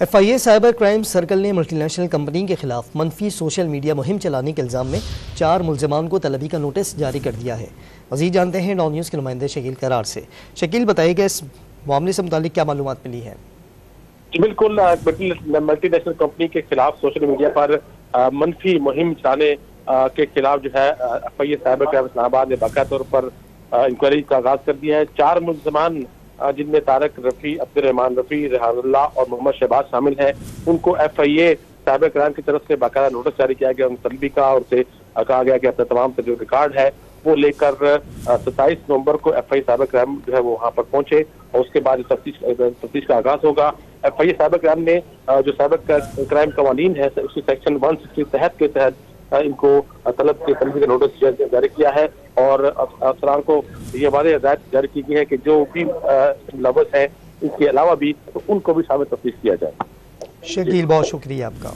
FIA cyber crime circle ने multinational company के खिलाफ मनफी सोशल मीडिया मुहिम चलाने के इल्ज़ाम में 4 मुल्ज़िमान को तलबी का नोटिस जारी कर दिया है। मज़ीद जानते हैं डॉन न्यूज़ के नुमाइंदे शकील करार से। शकील, बताइएगा इस मामले से मुतालिक क्या मालूमात मिली है? बिल्कुल, मल्टीनेशनल कंपनी के खिलाफ सोशल मीडिया पर मनफी मुहिम चलाने के खिलाफ जो है FIA साइबर क्राइम इस्लामाबाद ने बाकायदा तौर पर इंक्वायरी का आगाज कर दिया है। 4 मुल्ज़िमान जिनमें तारक रफ़ी, अब्दुर्रहमान रफ़ी, रेहानुल्लाह और मोहम्मद शहबाज शामिल हैं, उनको FIA साइबर क्राइम की तरफ से बाकायदा नोटिस जारी किया गया, उन तलबी का, और उनसे कहा गया कि अपने तमाम जो रिकॉर्ड है वो लेकर 27 नवंबर को FIA साइबर क्राइम जो है वो वहाँ पर पहुंचे और उसके बाद तफ्तीश का आगाज होगा। FIA साइबर क्राइम ने जो साइबर क्राइम कवानीन है उसके सेक्शन 160 के तहत इनको तलबी का नोटिस जारी किया है और अफसरान को ये वादे हिदायत जारी की गई है कि जो भी मुलव्वस है इसके अलावा भी तो उनको भी शामिल तफ्तीश किया जाए। शकील, बहुत शुक्रिया आपका।